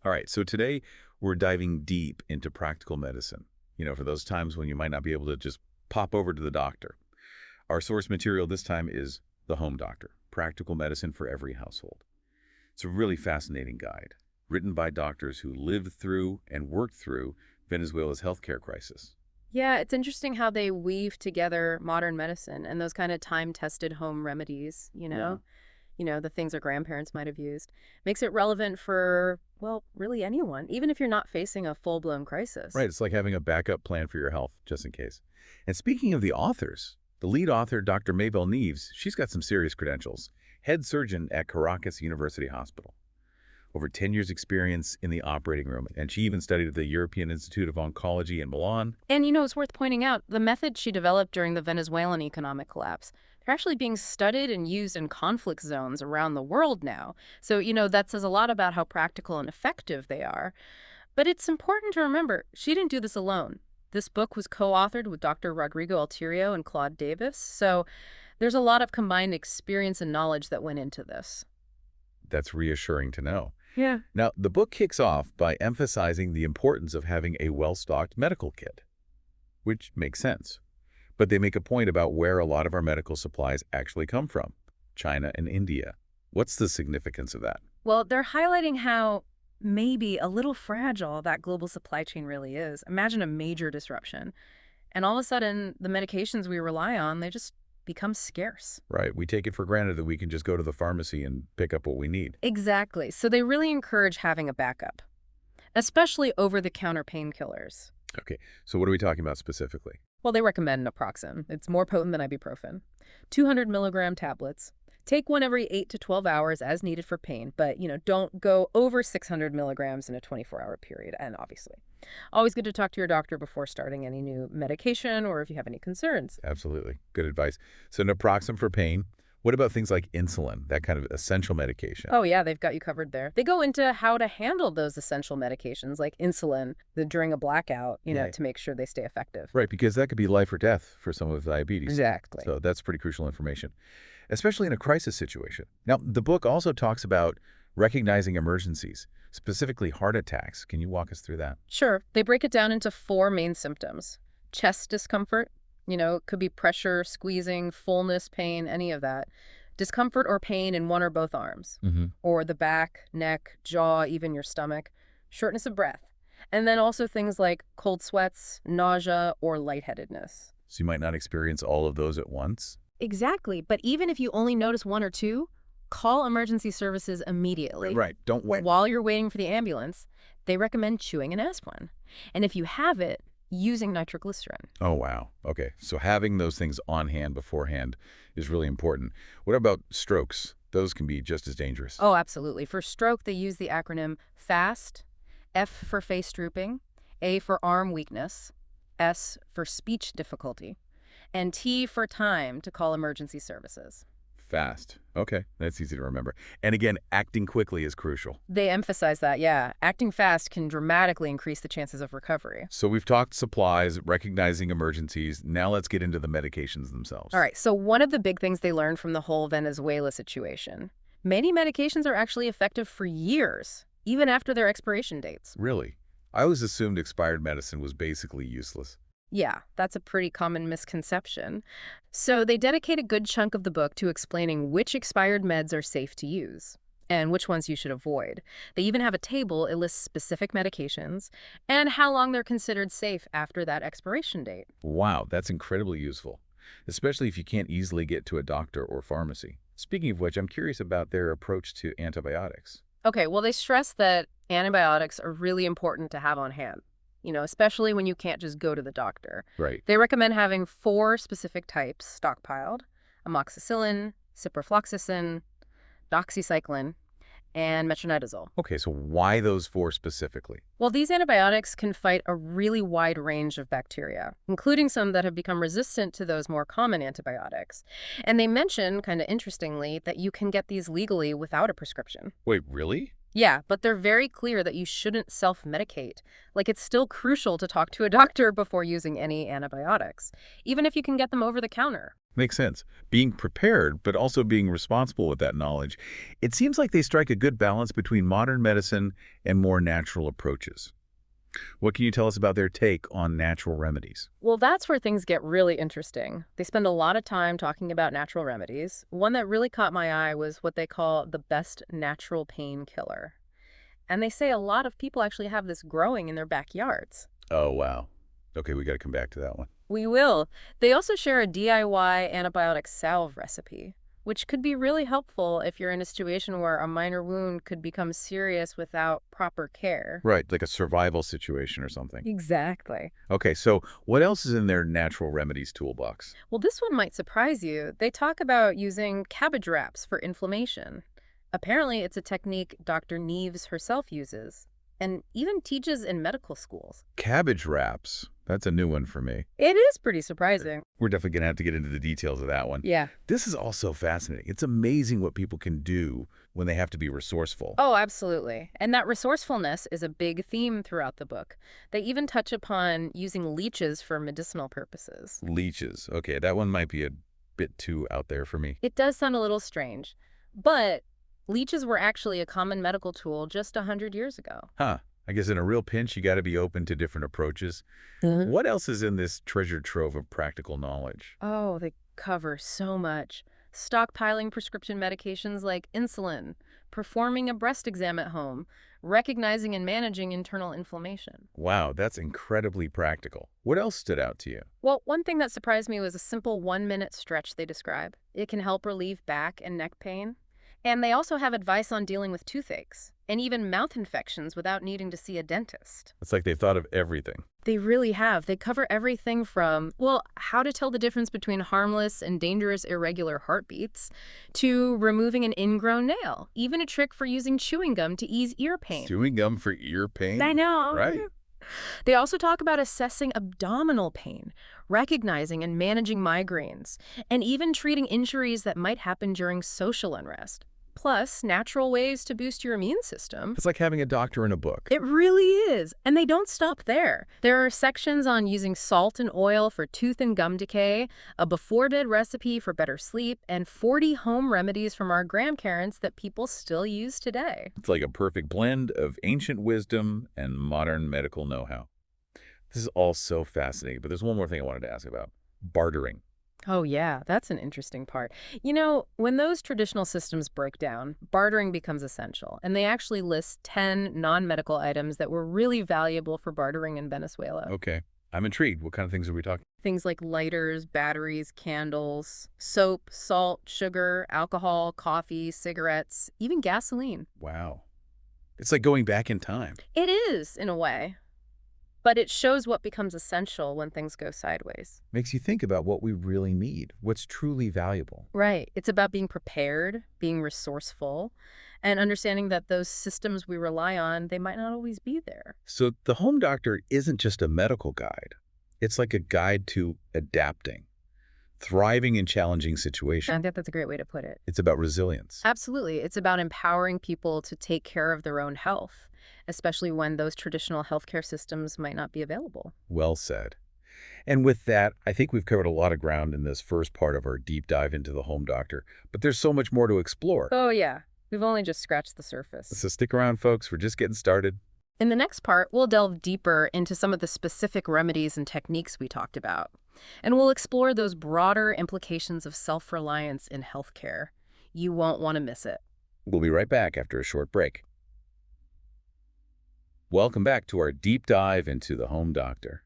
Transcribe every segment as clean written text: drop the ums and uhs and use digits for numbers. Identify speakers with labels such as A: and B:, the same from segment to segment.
A: All right, so today we're diving deep into practical medicine, for those times when you might not be able to just pop over to the doctor. Our source material this time is The Home Doctor, Practical Medicine for Every Household. It's a really fascinating guide, written by doctors who lived through and worked through Venezuela's healthcare crisis.
B: Yeah, it's interesting how they weave together modern medicine and those kind of time-tested home remedies,
A: Yeah.
B: the things our grandparents might have used. Makes it relevant for, well, really anyone, even if you're not facing a full-blown crisis.
A: Right, it's like having a backup plan for your health, just in case. And speaking of the authors, the lead author, Dr. Maybelle Neves, she's got some serious credentials. Head surgeon at Caracas University Hospital. Over 10 years experience in the operating room, and she even studied at the European Institute of Oncology in Milan.
B: And it's worth pointing out the methods she developed during the Venezuelan economic collapse. They're actually being studied and used in conflict zones around the world now. So, that says a lot about how practical and effective they are. But it's important to remember, she didn't do this alone. This book was co-authored with Dr. Rodrigo Altirio and Claude Davis. So there's a lot of combined experience and knowledge that went into this.
A: That's reassuring to know.
B: Yeah.
A: Now, the book kicks off by emphasizing the importance of having a well-stocked medical kit, which makes sense. But they make a point about where a lot of our medical supplies actually come from, China and India. What's the significance of that?
B: Well, they're highlighting how maybe a little fragile that global supply chain really is. Imagine a major disruption. And all of a sudden, the medications we rely on, they just become scarce.
A: Right, we take it for granted that we can just go to the pharmacy and pick up what we need.
B: Exactly. So they really encourage having a backup, especially over-the-counter painkillers.
A: Okay, so what are we talking about specifically?
B: Well, they recommend naproxen. It's more potent than ibuprofen. 200 milligram tablets. Take one every 8 to 12 hours as needed for pain, but, don't go over 600 milligrams in a 24-hour period, and obviously. Always good to talk to your doctor before starting any new medication or if you have any concerns.
A: Absolutely, good advice. So naproxen for pain. What about things like insulin, that kind of essential medication?
B: Oh, yeah, they've got you covered there. They go into how to handle those essential medications like insulin during a blackout,
A: Yeah.
B: to make sure they stay effective.
A: Right, because that could be life or death for someone with diabetes.
B: Exactly.
A: So that's pretty crucial information, especially in a crisis situation. Now, the book also talks about recognizing emergencies, specifically heart attacks. Can you walk us through that?
B: Sure. They break it down into four main symptoms. Chest discomfort, it could be pressure, squeezing, fullness, pain, any of that. Discomfort or pain in one or both arms,
A: Mm-hmm.
B: or the back, neck, jaw, even your stomach. Shortness of breath. And then also things like cold sweats, nausea, or lightheadedness.
A: So you might not experience all of those at once.
B: Exactly. But even if you only notice one or two, call emergency services immediately.
A: Right, don't wait.
B: While you're waiting for the ambulance, they recommend chewing an aspirin. And if you have it, using nitroglycerin.
A: Oh, wow. Okay, so having those things on hand beforehand is really important. What about strokes? Those can be just as dangerous.
B: Oh, absolutely. For stroke, they use the acronym FAST, F for face drooping, A for arm weakness, S for speech difficulty, and T for time to call emergency services.
A: Fast. Okay, that's easy to remember. And again, acting quickly is crucial.
B: They emphasize that, yeah. Acting fast can dramatically increase the chances of recovery.
A: So we've talked supplies, recognizing emergencies. Now let's get into the medications themselves.
B: All right, so one of the big things they learned from the whole Venezuela situation, many medications are actually effective for years, even after their expiration dates.
A: Really? I always assumed expired medicine was basically useless.
B: Yeah, that's a pretty common misconception. So they dedicate a good chunk of the book to explaining which expired meds are safe to use and which ones you should avoid. They even have a table. It lists specific medications and how long they're considered safe after that expiration date.
A: Wow, that's incredibly useful, especially if you can't easily get to a doctor or pharmacy. Speaking of which, I'm curious about their approach to antibiotics.
B: Okay, well, they stress that antibiotics are really important to have on hand, especially when you can't just go to the doctor.
A: Right.
B: They recommend having 4 specific types stockpiled: amoxicillin, ciprofloxacin, doxycycline, and metronidazole.
A: Okay, so why those four specifically?
B: Well, these antibiotics can fight a really wide range of bacteria, including some that have become resistant to those more common antibiotics. And they mention, kind of interestingly, that you can get these legally without a prescription.
A: Wait, really?
B: Yeah, but they're very clear that you shouldn't self-medicate. Like, it's still crucial to talk to a doctor before using any antibiotics, even if you can get them over the counter.
A: Makes sense. Being prepared, but also being responsible with that knowledge. It seems like they strike a good balance between modern medicine and more natural approaches. What can you tell us about their take on natural remedies?
B: Well, that's where things get really interesting. They spend a lot of time talking about natural remedies. One that really caught my eye was what they call the best natural painkiller. And they say a lot of people actually have this growing in their backyards.
A: Oh, wow. Okay, we got to come back to that one.
B: We will. They also share a DIY antibiotic salve recipe, which could be really helpful if you're in a situation where a minor wound could become serious without proper care.
A: Right, like a survival situation or something.
B: Exactly.
A: Okay, so what else is in their natural remedies toolbox?
B: Well, this one might surprise you. They talk about using cabbage wraps for inflammation. Apparently, it's a technique Dr. Neves herself uses and even teaches in medical schools.
A: Cabbage wraps. That's a new one for me.
B: It is pretty surprising.
A: We're definitely going to have to get into the details of that one.
B: Yeah.
A: This is also fascinating. It's amazing what people can do when they have to be resourceful.
B: Oh, absolutely. And that resourcefulness is a big theme throughout the book. They even touch upon using leeches for medicinal purposes.
A: Leeches. Okay, that one might be a bit too out there for me.
B: It does sound a little strange, but leeches were actually a common medical tool just 100 years ago.
A: Huh. I guess in a real pinch, you got to be open to different approaches. What else is in this treasure trove of practical knowledge?
B: Oh, they cover so much. Stockpiling prescription medications like insulin, performing a breast exam at home, recognizing and managing internal inflammation.
A: Wow, that's incredibly practical. What else stood out to you?
B: Well, one thing that surprised me was a simple 1-minute stretch they describe. It can help relieve back and neck pain. And they also have advice on dealing with toothaches and even mouth infections without needing to see a dentist.
A: It's like they thought of everything.
B: They really have. They cover everything from, well, how to tell the difference between harmless and dangerous irregular heartbeats to removing an ingrown nail, even a trick for using chewing gum to ease ear pain.
A: Chewing gum for ear pain?
B: I know.
A: Right.
B: They also talk about assessing abdominal pain, recognizing and managing migraines, and even treating injuries that might happen during social unrest. Plus, natural ways to boost your immune system.
A: It's like having a doctor in a book.
B: It really is. And they don't stop there. There are sections on using salt and oil for tooth and gum decay, a before-bed recipe for better sleep, and 40 home remedies from our grandparents that people still use today.
A: It's like a perfect blend of ancient wisdom and modern medical know-how. This is all so fascinating, but there's one more thing I wanted to ask about. Bartering.
B: Oh, yeah, that's an interesting part. You know, when those traditional systems break down, bartering becomes essential, and they actually list 10 non-medical items that were really valuable for bartering in Venezuela.
A: Okay. I'm intrigued. What kind of things are we talking?
B: Things like lighters, batteries, candles, soap, salt, sugar, alcohol, coffee, cigarettes, even gasoline.
A: Wow. It's like going back in time.
B: It is, in a way. But it shows what becomes essential when things go sideways.
A: Makes you think about what we really need, what's truly valuable.
B: Right. It's about being prepared, being resourceful, and understanding that those systems we rely on, they might not always be there.
A: So the home doctor isn't just a medical guide. It's like a guide to adapting, thriving in challenging situations.
B: I think that's a great way to put it.
A: It's about resilience.
B: Absolutely. It's about empowering people to take care of their own health, especially when those traditional healthcare systems might not be available.
A: Well said. And with that, I think we've covered a lot of ground in this first part of our deep dive into the home doctor, but there's so much more to explore.
B: Oh, yeah. We've only just scratched the surface.
A: So stick around, folks. We're just getting started.
B: In the next part, we'll delve deeper into some of the specific remedies and techniques we talked about. And we'll explore those broader implications of self-reliance in healthcare. You won't want to miss it.
A: We'll be right back after a short break. Welcome back to our deep dive into the home doctor.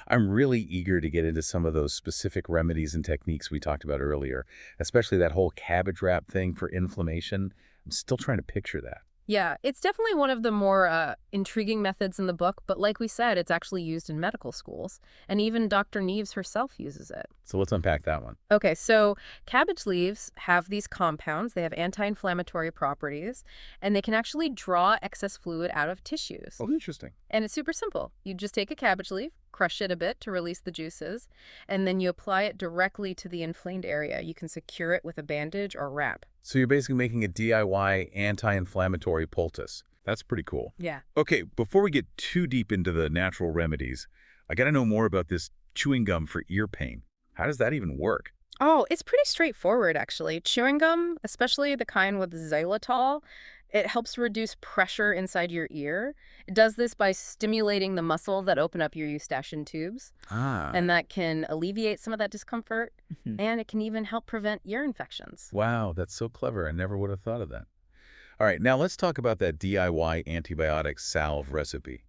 A: I'm really eager to get into some of those specific remedies and techniques we talked about earlier, especially that whole cabbage wrap thing for inflammation. I'm still trying to picture that.
B: Yeah, it's definitely one of the more intriguing methods in the book, but like we said, it's actually used in medical schools, and even Dr. Neves herself uses it.
A: So let's unpack that one.
B: Okay, so cabbage leaves have these compounds. They have anti-inflammatory properties, and they can actually draw excess fluid out of tissues.
A: Oh, interesting.
B: And it's super simple. You just take a cabbage leaf, crush it a bit to release the juices, and then you apply it directly to the inflamed area. You can secure it with a bandage or wrap.
A: So you're basically making a DIY anti-inflammatory poultice. That's pretty cool.
B: Yeah.
A: Okay, before we get too deep into the natural remedies, I got to know more about this chewing gum for ear pain. How does that even work?
B: Oh, it's pretty straightforward, actually. Chewing gum, especially the kind with xylitol, it helps reduce pressure inside your ear. It does this by stimulating the muscle that open up your eustachian tubes,
A: Ah.
B: and that can alleviate some of that discomfort,
C: Mhm.
B: and it can even help prevent ear infections.
A: Wow, that's so clever. I never would have thought of that. All right, now let's talk about that DIY antibiotic salve recipe.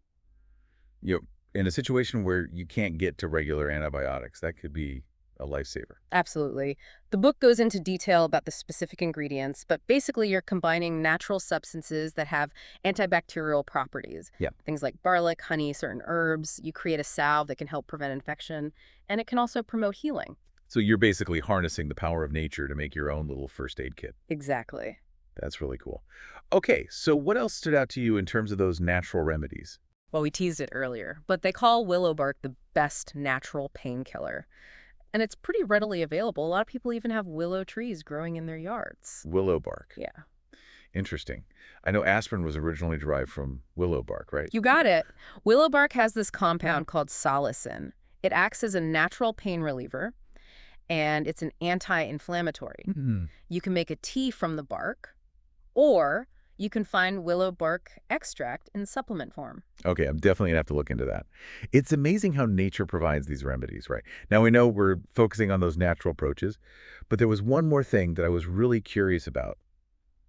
A: You know, in a situation where you can't get to regular antibiotics, that could be a lifesaver.
B: Absolutely. The book goes into detail about the specific ingredients, but basically you're combining natural substances that have antibacterial properties.
A: Yeah.
B: Things like garlic, honey, certain herbs. You create a salve that can help prevent infection, and it can also promote healing.
A: So you're basically harnessing the power of nature to make your own little first aid kit.
B: Exactly.
A: That's really cool. Okay, so what else stood out to you in terms of those natural remedies?
B: Well, we teased it earlier, but they call willow bark the best natural painkiller. And it's pretty readily available. A lot of people even have willow trees growing in their yards.
A: Willow bark.
B: Yeah.
A: Interesting. I know aspirin was originally derived from willow bark, right?
B: You got it. Willow bark has this compound called salicin. It acts as a natural pain reliever, and it's an anti-inflammatory.
A: Hmm.
B: You can make a tea from the bark, or you can find willow bark extract in supplement form.
A: Okay, I'm definitely gonna have to look into that. It's amazing how nature provides these remedies, right? Now we know we're focusing on those natural approaches, but there was one more thing that I was really curious about.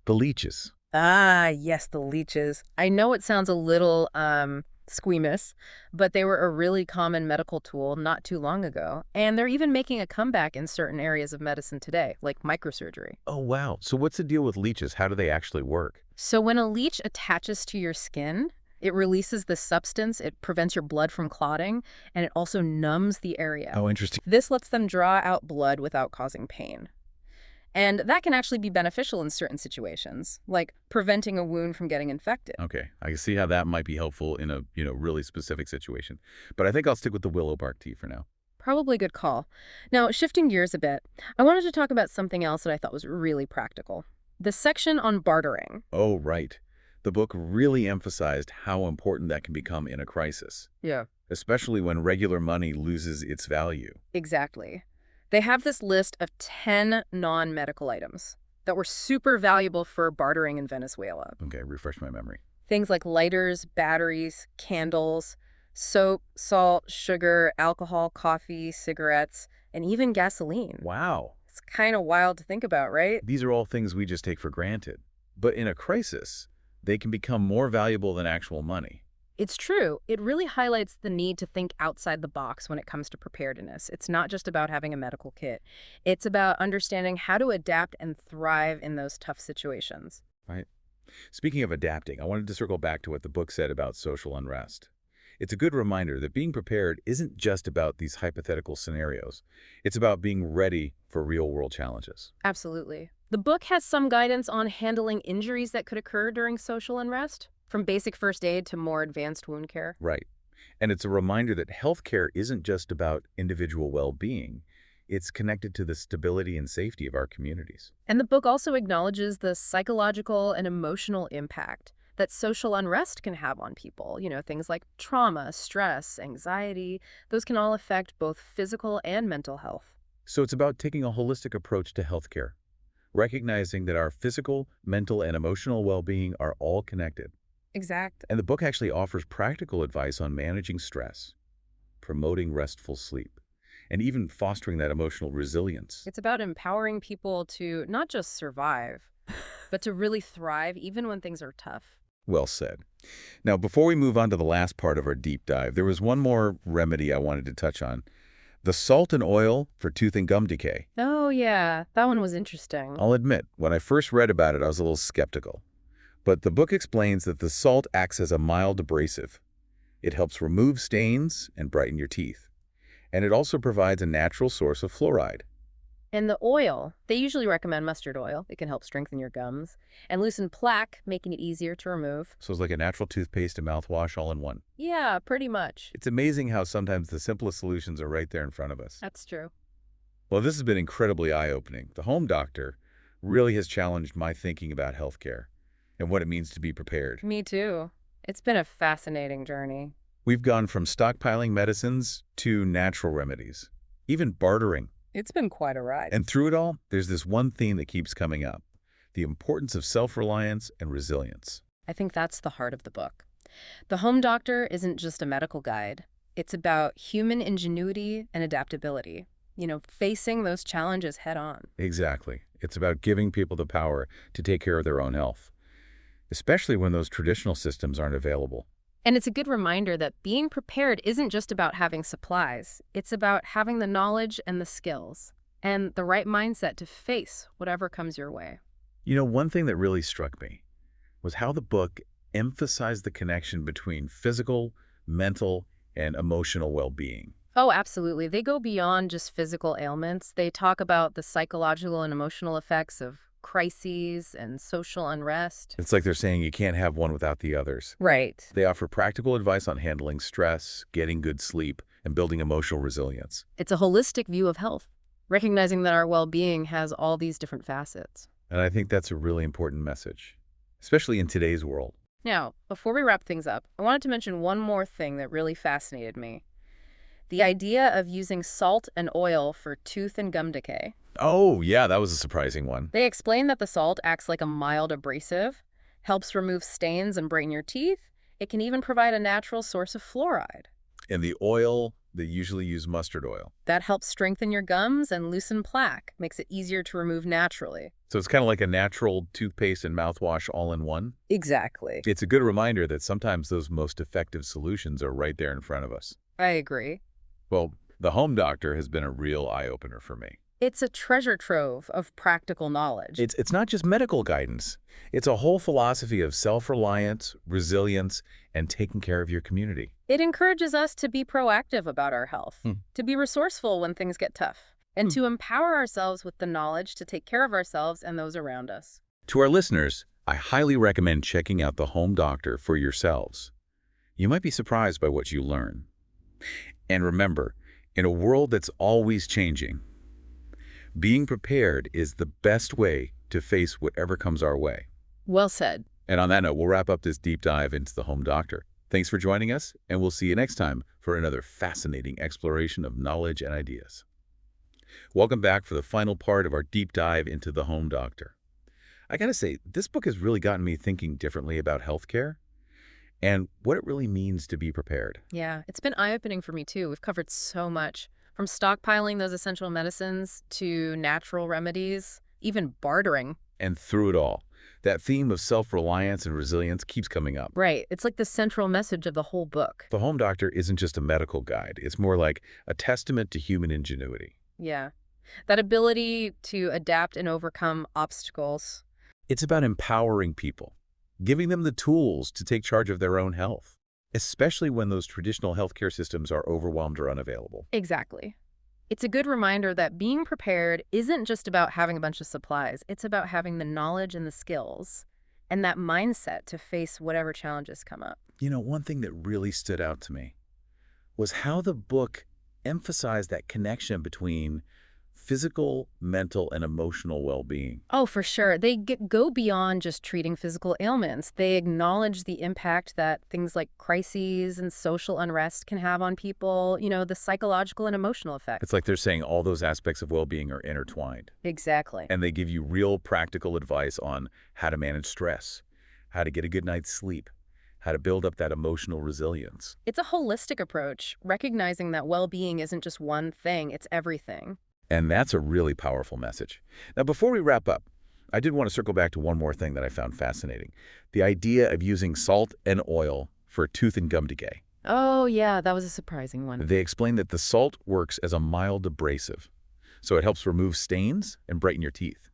A: The leeches.
B: Ah, yes, the leeches. I know it sounds a little squeamish, but they were a really common medical tool not too long ago. And they're even making a comeback in certain areas of medicine today, like microsurgery.
A: Oh, wow. So what's the deal with leeches? How do they actually work?
B: So when a leech attaches to your skin, it releases the substance, it prevents your blood from clotting, and it also numbs the area.
A: Oh, interesting.
B: This lets them draw out blood without causing pain. And that can actually be beneficial in certain situations, like preventing a wound from getting infected.
A: Okay, I can see how that might be helpful in a, really specific situation. But I think I'll stick with the willow bark tea for now.
B: Probably a good call. Now, shifting gears a bit, I wanted to talk about something else that I thought was really practical. The section on bartering.
A: Oh, right. The book really emphasized how important that can become in a crisis,
B: Yeah.
A: especially when regular money loses its value.
B: Exactly. They have this list of 10 non-medical items that were super valuable for bartering in Venezuela.
A: Okay, refresh my memory.
B: Things like lighters, batteries, candles, soap, salt, sugar, alcohol, coffee, cigarettes, and even gasoline.
A: Wow.
B: It's kind of wild to think about, right?
A: These are all things we just take for granted. But in a crisis, they can become more valuable than actual money.
B: It's true. It really highlights the need to think outside the box when it comes to preparedness. It's not just about having a medical kit. It's about understanding how to adapt and thrive in those tough situations.
A: Right. Speaking of adapting, I wanted to circle back to what the book said about social unrest. It's a good reminder that being prepared isn't just about these hypothetical scenarios. It's about being ready for real-world challenges.
B: Absolutely. The book has some guidance on handling injuries that could occur during social unrest, from basic first aid to more advanced wound care.
A: Right. And it's a reminder that healthcare isn't just about individual well-being. It's connected to the stability and safety of our communities.
B: And the book also acknowledges the psychological and emotional impact that social unrest can have on people. Things like trauma, stress, anxiety, those can all affect both physical and mental health.
A: So it's about taking a holistic approach to healthcare, recognizing that our physical, mental, and emotional well-being are all connected.
B: Exact.
A: And the book actually offers practical advice on managing stress, promoting restful sleep, and even fostering that emotional resilience.
B: It's about empowering people to not just survive, but to really thrive even when things are tough.
A: Well said. Now, before we move on to the last part of our deep dive, there was one more remedy I wanted to touch on. The salt and oil for tooth and gum decay.
B: Oh, yeah. That one was interesting.
A: I'll admit, when I first read about it, I was a little skeptical. But the book explains that the salt acts as a mild abrasive. It helps remove stains and brighten your teeth. And it also provides a natural source of fluoride.
B: And the oil, they usually recommend mustard oil. It can help strengthen your gums and loosen plaque, making it easier to remove.
A: So it's like a natural toothpaste and mouthwash all in one.
B: Yeah, pretty much.
A: It's amazing how sometimes the simplest solutions are right there in front of us.
B: That's true.
A: Well, this has been incredibly eye-opening. The Home Doctor really has challenged my thinking about healthcare and what it means to be prepared.
B: Me too. It's been a fascinating journey.
A: We've gone from stockpiling medicines to natural remedies, even bartering.
B: It's been quite a ride.
A: And through it all, there's this one theme that keeps coming up: the importance of self-reliance and resilience.
B: I think that's the heart of the book. The Home Doctor isn't just a medical guide. It's about human ingenuity and adaptability. Facing those challenges head on.
A: Exactly. It's about giving people the power to take care of their own health, especially when those traditional systems aren't available.
B: And it's a good reminder that being prepared isn't just about having supplies. It's about having the knowledge and the skills and the right mindset to face whatever comes your way.
A: One thing that really struck me was how the book emphasized the connection between physical, mental, and emotional well-being.
B: Oh, absolutely. They go beyond just physical ailments. They talk about the psychological and emotional effects of crises and social unrest.
A: It's like they're saying you can't have one without the others.
B: Right.
A: They offer practical advice on handling stress, getting good sleep, and building emotional resilience.
B: It's a holistic view of health, recognizing that our well-being has all these different facets.
A: And I think that's a really important message, especially in today's world.
B: Now, before we wrap things up, I wanted to mention one more thing that really fascinated me. The idea of using salt and oil for tooth and gum decay.
A: Oh, yeah, that was a surprising one.
B: They explain that the salt acts like a mild abrasive, helps remove stains and brighten your teeth. It can even provide a natural source of fluoride.
A: And the oil, they usually use mustard oil.
B: That helps strengthen your gums and loosen plaque, makes it easier to remove naturally.
A: So it's kind of like a natural toothpaste and mouthwash all in one.
B: Exactly.
A: It's a good reminder that sometimes those most effective solutions are right there in front of us.
B: I agree.
A: Well, the Home Doctor has been a real eye-opener for me.
B: It's a treasure trove of practical knowledge.
A: It's not just medical guidance. It's a whole philosophy of self-reliance, resilience, and taking care of your community.
B: It encourages us to be proactive about our health, to be resourceful when things get tough, and to empower ourselves with the knowledge to take care of ourselves and those around us.
A: To our listeners, I highly recommend checking out the Home Doctor for yourselves. You might be surprised by what you learn. And remember, in a world that's always changing, being prepared is the best way to face whatever comes our way.
B: Well said.
A: And on that note, we'll wrap up this deep dive into the Home Doctor. Thanks for joining us, and we'll see you next time for another fascinating exploration of knowledge and ideas. Welcome back for the final part of our deep dive into the Home Doctor. I gotta say, this book has really gotten me thinking differently about healthcare and what it really means to be prepared.
B: Yeah, it's been eye-opening for me too. We've covered so much, from stockpiling those essential medicines to natural remedies, even bartering.
A: And through it all, that theme of self-reliance and resilience keeps coming up.
B: Right. It's like the central message of the whole book.
A: The Home Doctor isn't just a medical guide. It's more like a testament to human ingenuity.
B: Yeah. That ability to adapt and overcome obstacles.
A: It's about empowering people, giving them the tools to take charge of their own health, especially when those traditional healthcare systems are overwhelmed or unavailable.
B: Exactly. It's a good reminder that being prepared isn't just about having a bunch of supplies. It's about having the knowledge and the skills and that mindset to face whatever challenges come up.
A: One thing that really stood out to me was how the book emphasized that connection between physical, mental, and emotional well-being.
B: Oh, for sure. They go beyond just treating physical ailments. They acknowledge the impact that things like crises and social unrest can have on people, the psychological and emotional effects.
A: It's like they're saying all those aspects of well-being are intertwined.
B: Exactly.
A: And they give you real practical advice on how to manage stress, how to get a good night's sleep, how to build up that emotional resilience.
B: It's a holistic approach, recognizing that well-being isn't just one thing, it's everything.
A: And that's a really powerful message. Now, before we wrap up, I did want to circle back to one more thing that I found fascinating: the idea of using salt and oil for tooth and gum decay.
B: Oh, yeah, that was a surprising one.
A: They explain that the salt works as a mild abrasive, so it helps remove stains and brighten your teeth.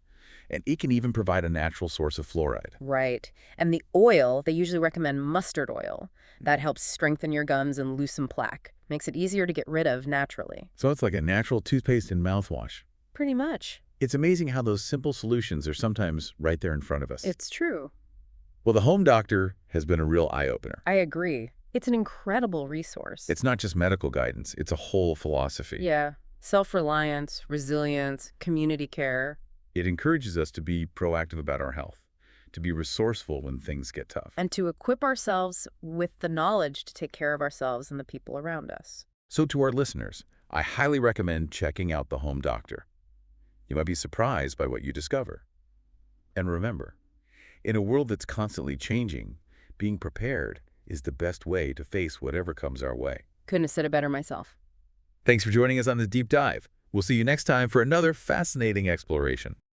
A: And it can even provide a natural source of fluoride.
B: Right. And the oil, they usually recommend mustard oil. That helps strengthen your gums and loosen plaque. Makes it easier to get rid of naturally.
A: So it's like a natural toothpaste and mouthwash.
B: Pretty much.
A: It's amazing how those simple solutions are sometimes right there in front of us.
B: It's true.
A: Well, the home doctor has been a real eye-opener.
B: I agree. It's an incredible resource.
A: It's not just medical guidance, it's a whole philosophy.
B: Yeah. Self-reliance, resilience, community care.
A: It encourages us to be proactive about our health, to be resourceful when things get tough.
B: And to equip ourselves with the knowledge to take care of ourselves and the people around us.
A: So to our listeners, I highly recommend checking out the home doctor. You might be surprised by what you discover. And remember, in a world that's constantly changing, being prepared is the best way to face whatever comes our way.
B: Couldn't have said it better myself.
A: Thanks for joining us on this deep dive. We'll see you next time for another fascinating exploration.